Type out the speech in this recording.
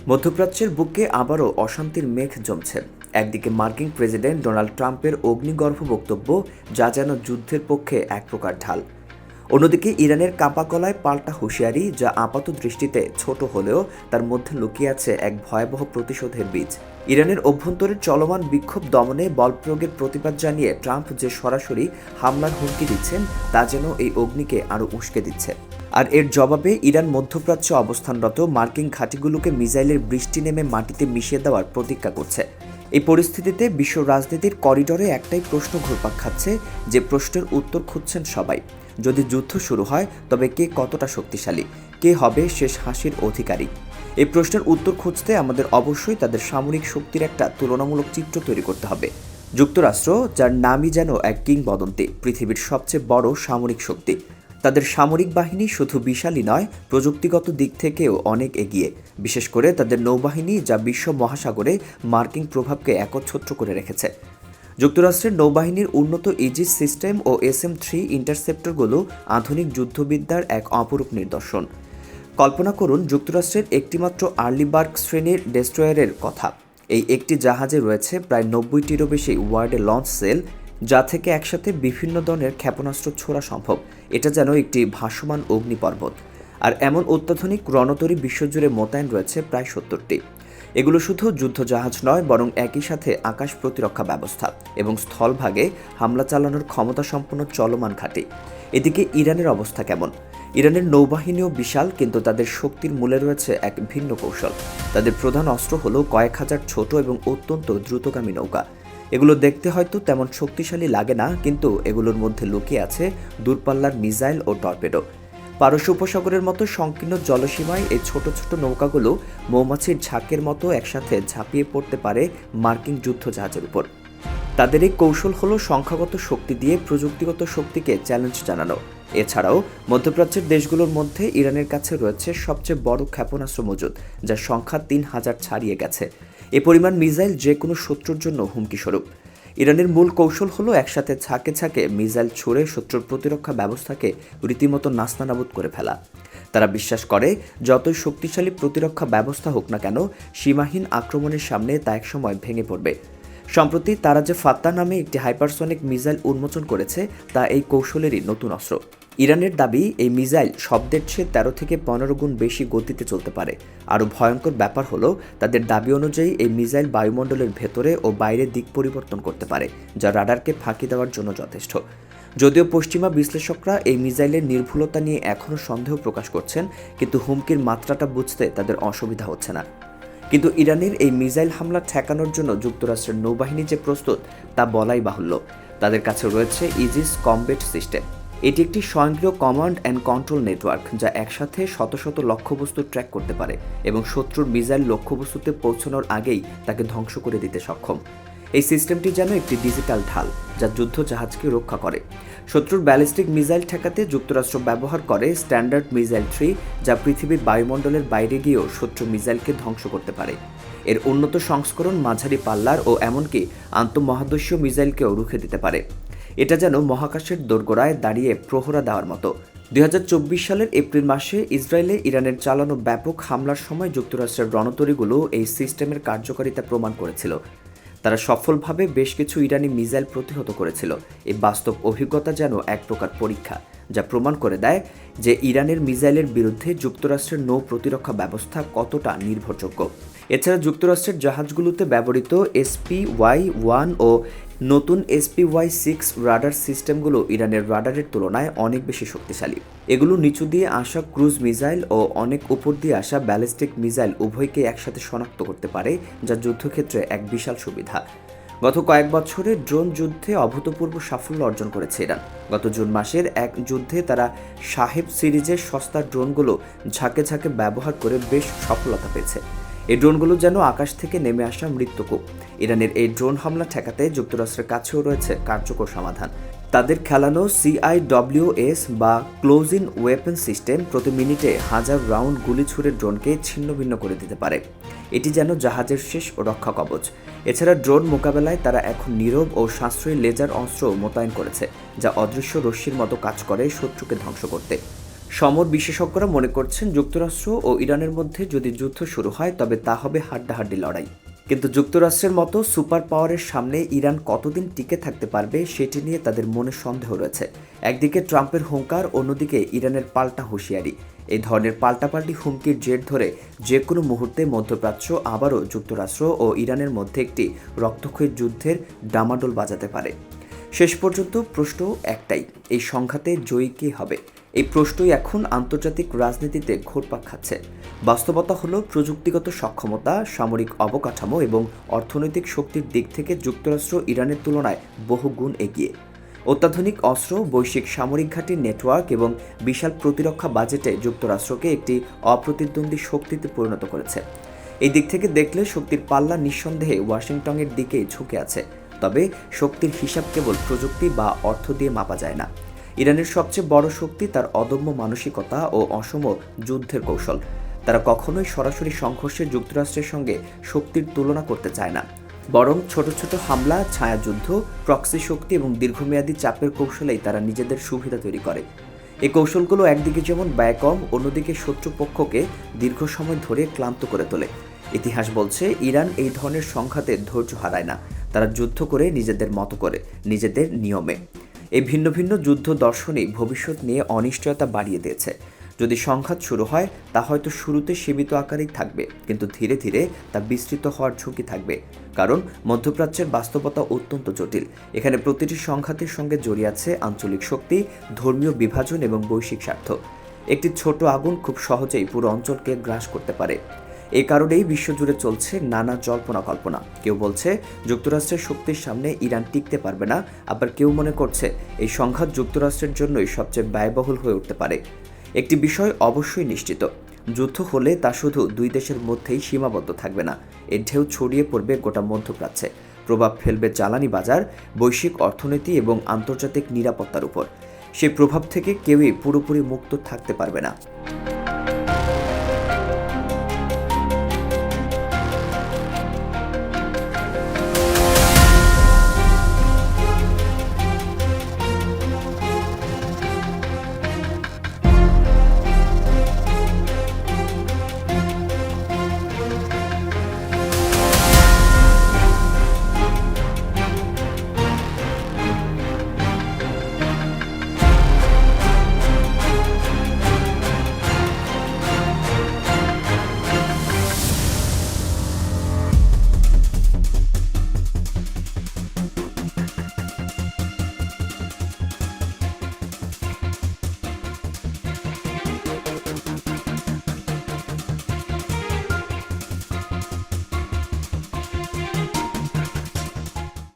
মধ্যপ্রাচ্যের বুকে আবারও অশান্তির মেঘ জমছে। একদিকে মার্কিন প্রেসিডেন্ট ডোনাল্ড ট্রাম্পের অগ্নিগর্ভ বক্তব্য, যা যেন যুদ্ধের পক্ষে এক প্রকার ঢাল। অন্যদিকে ইরানের কাঁপাগলায় পাল্টা হুঁশিয়ারি, যা আপাত দৃষ্টিতে ছোট হলেও তার মধ্যে লুকিয়ে আছে এক ভয়াবহ প্রতিশোধের বীজ। ইরানের অভ্যন্তরে চলমান বিক্ষোভ দমনে বল প্রয়োগের প্রতিবাদ জানিয়ে ট্রাম্প যে সরাসরি হামলার হুমকি দিচ্ছেন, তা যেন এই অগ্নিকে আরও উস্কে দিচ্ছে। আর এর জবাবে ইরান মধ্যপ্রাচ্যে অবস্থানরত মার্কিন ঘাঁটিগুলোকে মিসাইলের বৃষ্টি নেমে মাটিতে মিশিয়ে দেওয়ার প্রতিজ্ঞা করছে। এই পরিস্থিতিতে বিশ্ব রাজনীতির করিডরে একটাই প্রশ্ন ঘুরপাক খাচ্ছে, যে প্রশ্নের উত্তর খুঁজছেন সবাই। যদি যুদ্ধ শুরু হয়, তবে কে কতটা শক্তিশালী, কে হবে শেষ হাসির অধিকারী? এই প্রশ্নের উত্তর খুঁজতে আমাদের অবশ্যই তাদের সামরিক শক্তির একটা তুলনামূলক চিত্র তৈরি করতে হবে। যুক্তরাষ্ট্র, যার নামই যেন এক কিংবদন্তি, পৃথিবীর সবচেয়ে বড় সামরিক শক্তি, তাদের সামরিক বাহিনী শুধু বিশালই নয়, প্রযুক্তিগত দিক থেকেও অনেক এগিয়ে। বিশেষ করে তাদের নৌবাহিনী, যা বিশ্ব মহাসাগরে মার্কিন প্রভাবকে একচ্ছত্র করে রেখেছে। যুক্তরাষ্ট্রের নৌবাহিনীর উন্নত ইজিস সিস্টেম ও SM-3 ইন্টারসেপ্টরগুলো আধুনিক যুদ্ধবিদ্যার এক অপরূপ নিদর্শন। কল্পনা করুন যুক্তরাষ্ট্রের একটিমাত্র আর্লিবার্গ শ্রেণীর ডেস্ট্রয়ারের কথা। এই একটি জাহাজে রয়েছে প্রায় 90টিরও বেশি ওয়ার্ডে লঞ্চ সেল, যা থেকে একসাথে বিভিন্ন ধরনের ক্ষেপণাস্ত্র ছোড়া সম্ভব। এটা যেন একটি ভাসমান অগ্নিপর্বত। আর এমন অত্যাধুনিক রণতরী বিশ্বজুড়ে মোতায়েন রয়েছে প্রায় 70টি। এগুলো শুধু যুদ্ধজাহাজ নয়, বরং একই সাথে আকাশ প্রতিরক্ষা ব্যবস্থা এবং স্থলভাগে হামলা চালানোর ক্ষমতাসম্পন্ন চলমান ঘাঁটি। এদিকে ইরানের অবস্থা কেমন? ইরানের নৌবাহিনীও বিশাল, কিন্তু তাদের শক্তির মূলে রয়েছে এক ভিন্ন কৌশল। তাদের প্রধান অস্ত্র হলো কয়েক হাজার ছোট এবং অত্যন্ত দ্রুতগামী নৌকা। এগুলো দেখতে হয়তো তেমন শক্তিশালী লাগে না, কিন্তু এগুলোর মধ্যে লুকিয়ে আছে দূরপাল্লার মিসাইল ও টর্পেডো। পারস্য উপসাগরের মতো সংকীর্ণ জলসীমায় এই ছোট ছোট নৌকাগুলো মৌমাছির ঝাঁকের মতো একসাথে ঝাঁপিয়ে পড়তে পারে মার্কিন যুদ্ধজাহাজের উপর। তাদের এই কৌশল হলো সংখ্যাগত শক্তি দিয়ে প্রযুক্তিগত শক্তিকে চ্যালেঞ্জ জানানো। এছাড়াও মধ্যপ্রাচ্যের দেশগুলোর মধ্যে ইরানের কাছে রয়েছে সবচেয়ে বড় ক্ষেপণাস্ত্র মজুদ, যার সংখ্যা 3000 ছাড়িয়ে গেছে। এ পরিমাণ মিসাইল যে কোনো শত্রুর জন্য হুমকিস্বরূপ। ইরানের মূল কৌশল হলো একসাথে ছাকে ছাকে মিসাইল ছুড়ে শত্রুর প্রতিরক্ষা ব্যবস্থাকে রীতিমতো নাস্তানাবুদ করে ফেলা। তারা বিশ্বাস করে, যতই শক্তিশালী প্রতিরক্ষা ব্যবস্থা হোক না কেন, সীমাহীন আক্রমণের সামনে তা একসময় ভেঙে পড়বে। সম্প্রতি তারা যে ফাত্তা নামে একটি হাইপারসনিক মিসাইল উন্মোচন করেছে, তা এই কৌশলেরই নতুন অস্ত্র। ইরানের দাবি, এই মিসাইল শব্দের চেয়ে 13 থেকে 15 গুণ বেশি গতিতে চলতে পারে। আরও ভয়ঙ্কর ব্যাপার হলো, তাদের দাবি অনুযায়ী এই মিসাইল বায়ুমণ্ডলের ভেতরে ও বাইরে দিক পরিবর্তন করতে পারে, যা রাডারকে ফাঁকি দেওয়ার জন্য যথেষ্ট। যদিও পশ্চিমা বিশ্লেষকরা এই মিসাইলের নির্ভুলতা নিয়ে এখনও সন্দেহ প্রকাশ করছেন, কিন্তু হুমকির মাত্রাটা বুঝতে তাদের অসুবিধা হচ্ছে না। কিন্তু ইরানের এই মিসাইল হামলা ঠেকানোর জন্য যুক্তরাষ্ট্রের নৌবাহিনী যে প্রস্তুত, তা বলাই বাহুল্য। তাদের কাছে রয়েছে ইজিস কমব্যাট সিস্টেম। এটি একটি স্বয়ংক্রিয় কমান্ড অ্যান্ড কন্ট্রোল নেটওয়ার্ক, যা একসাথে শত শত লক্ষ্যবস্তু ট্র্যাক করতে পারে এবং শত্রুর মিসাইল লক্ষ্যবস্তুতে পৌঁছানোর আগেই তাকে ধ্বংস করে দিতে সক্ষম। এই সিস্টেমটি যেন একটি ডিজিটাল ঢাল, যা যুদ্ধজাহাজকে রক্ষা করে। শত্রুর ব্যালিস্টিক মিসাইল ঠেকাতে যুক্তরাষ্ট্র ব্যবহার করে স্ট্যান্ডার্ড মিসাইল 3, যা পৃথিবীর বায়ুমণ্ডলের বাইরে গিয়েও শত্রু মিসাইলকে ধ্বংস করতে পারে। এর উন্নত সংস্করণ মাঝারি পাল্লার ও এমনকি আন্তঃমহাদেশীয় মিসাইলকেও রুখে দিতে পারে। এটা যেন মহাকাশের দোরগোড়ায় দাঁড়িয়ে প্রহরা দেওয়ার মতো। 2024 সালের এপ্রিল মাসে ইসরায়েলে ইরানের চালানো ব্যাপক হামলার সময় যুক্তরাষ্ট্রের রণতরীগুলো এই সিস্টেমের কার্যকারিতা প্রমাণ করেছিল। তারা সফলভাবে বেশ কিছু ইরানি মিসাইল প্রতিহত করেছিল। এই বাস্তব অভিজ্ঞতা যেন এক প্রকার পরীক্ষা, যা প্রমাণ করে দেয় যে ইরানের মিসাইলের বিরুদ্ধে যুক্তরাষ্ট্রের নৌ প্রতিরক্ষা ব্যবস্থা কতটা নির্ভরযোগ্য। এছাড়া যুক্তরাষ্ট্রের জাহাজগুলোতে ব্যবহৃত SPY-1 ও নতুন SPY-6 রাডার সিস্টেমগুলো ইরানের রাডারের তুলনায় অনেক বেশি শক্তিশালী। এগুলো নিচু দিয়ে আসা ক্রুজ মিসাইল ও অনেক উপর দিয়ে আসা ব্যালিস্টিক মিসাইল উভয়কে একসাথে শনাক্ত করতে পারে, যা যুদ্ধক্ষেত্রে এক বিশাল সুবিধা। গত কয়েক বছরে ড্রোন যুদ্ধে অভূতপূর্ব সাফল্য অর্জন করেছে ইরান। গত জুন মাসের এক যুদ্ধে তারা সাহেব সিরিজের সস্তা ড্রোনগুলো ঝাঁকে ঝাঁকে ব্যবহার করে বেশ সফলতা পেয়েছে। এই ড্রোনগুলো যেন আকাশ থেকে নেমে আসা মৃত্যুকূপ। ইরানের এই ড্রোন হামলা ঠেকাতে যুক্তরাষ্ট্রের কাছেও রয়েছে কার্যকর সমাধান। তাদের খেলানো CIWS বা ক্লোজ ইন ওয়েপন সিস্টেম প্রতি মিনিটে 1000 রাউন্ড গুলি ছুড়ে ড্রোনকে ছিন্নভিন্ন করে দিতে পারে। এটি যেন জাহাজের শেষ রক্ষা কবচ। এছাড়া ড্রোন মোকাবেলায় তারা এখন নীরব ও সাশ্রয়ী লেজার অস্ত্র মোতায়েন করেছে, যা অদৃশ্য রশ্মির মতো কাজ করে শত্রুকে ধ্বংস করতে। সমর বিশেষজ্ঞরা মনে করছেন যুক্তরাষ্ট্র ও ইরানের মধ্যে যদি যুদ্ধ শুরু হয় তবে তা হবে হাড্ডাহাড্ডি লড়াই। কিন্তু যুক্তরাষ্ট্রের মতো সুপার পাওয়ারের সামনে ইরান কতদিন টিকে থাকতে পারবে সেটি নিয়ে তাদের মনে সন্দেহ রয়েছে। একদিকে ট্রাম্পের হুঙ্কার, অন্যদিকে ইরানের পাল্টা হুঁশিয়ারি। এই ধরনের পাল্টাপাল্টি হুমকির জের ধরে যে কোনো মুহূর্তে মধ্যপ্রাচ্য আবারও যুক্তরাষ্ট্র ও ইরানের মধ্যে একটি রক্তক্ষয়ী যুদ্ধের ডামাডোল বাজাতে পারে। শেষ পর্যন্ত প্রশ্ন একটাই, এই সংঘাতে জয়ী কে হবে? এই প্রশ্নই এখন আন্তর্জাতিক রাজনীতিতে ঘুরপাক খাচ্ছে। বাস্তবতা হলো প্রযুক্তিগত সক্ষমতা, সামরিক অবকাঠামো এবং অর্থনৈতিক শক্তির দিক থেকে যুক্তরাষ্ট্র ইরানের তুলনায় বহু গুণ এগিয়ে। অত্যাধুনিক অস্ত্র, বৈশ্বিক সামরিক ঘাঁটির নেটওয়ার্ক এবং বিশাল প্রতিরক্ষা বাজেটে যুক্তরাষ্ট্রকে একটি অপ্রতিদ্বন্দ্বী শক্তিতে পরিণত করেছে। এই দিক থেকে দেখলে শক্তির পাল্লা নিঃসন্দেহে ওয়াশিংটনের দিকেই ঝুঁকে আছে। তবে শক্তির হিসাব কেবল প্রযুক্তি বা অর্থ দিয়ে মাপা যায় না। ইরানের সবচেয়ে বড় শক্তি তার অদম্য মানসিকতা ও অসম যুদ্ধের কৌশল। তারা কখনোই সরাসরি সংঘর্ষে যুক্তরাষ্ট্রের সঙ্গে শক্তির তুলনা করতে চায় না, বরং ছোট ছোট হামলা, ছায়াযুদ্ধ, প্রক্সি শক্তি এবং দীর্ঘমেয়াদী চাপের কৌশলেই তারা নিজেদের সুবিধা তৈরি করে। এই কৌশলগুলো একদিকে যেমন ব্যয় কম, অন্যদিকে শত্রুপক্ষকে দীর্ঘ সময় ধরে ক্লান্ত করে তোলে। ইতিহাস বলছে ইরান এই ধরনের সংঘাতে ধৈর্য হারায় না। তারা যুদ্ধ করে নিজেদের মতো করে, নিজেদের নিয়মে। এই ভিন্ন ভিন্ন যুদ্ধ দর্শনই ভবিষ্যৎ নিয়ে অনিশ্চয়তা বাড়িয়ে দিয়েছে। যদি সংঘাত শুরু হয় তা হয়তো শুরুতে সীমিত আকারেই থাকবে, কিন্তু ধীরে ধীরে তা বিস্তৃত হওয়ার ঝুঁকি থাকবে। কারণ মধ্যপ্রাচ্যের বাস্তবতা অত্যন্ত জটিল। এখানে প্রতিটি সংঘাতের সঙ্গে জড়িয়ে আছে আঞ্চলিক শক্তি, ধর্মীয় বিভাজন এবং বৈশ্বিক স্বার্থ। একটি ছোট আগুন খুব সহজেই পুরো অঞ্চলকে গ্রাস করতে পারে। এই কারণেই বিশ্বজুড়ে চলছে নানা জল্পনা কল্পনা। কেউ বলছে যুক্তরাষ্ট্রের শক্তির সামনে ইরান টিকতে পারবে না, আবার কেউ মনে করছে এই সংঘাত যুক্তরাষ্ট্রের জন্যই সবচেয়ে ব্যয়বহুল হয়ে উঠতে পারে। একটি বিষয় অবশ্যই নিশ্চিত, যুদ্ধ হলে তা শুধু দুই দেশের মধ্যেই সীমাবদ্ধ থাকবে না। এর ঢেউ ছড়িয়ে পড়বে গোটা মধ্যপ্রাচ্যে। প্রভাব ফেলবে জ্বালানি বাজার, বৈশ্বিক অর্থনীতি এবং আন্তর্জাতিক নিরাপত্তার উপর। সেই প্রভাব থেকে কেউই পুরোপুরি মুক্ত থাকতে পারবে না।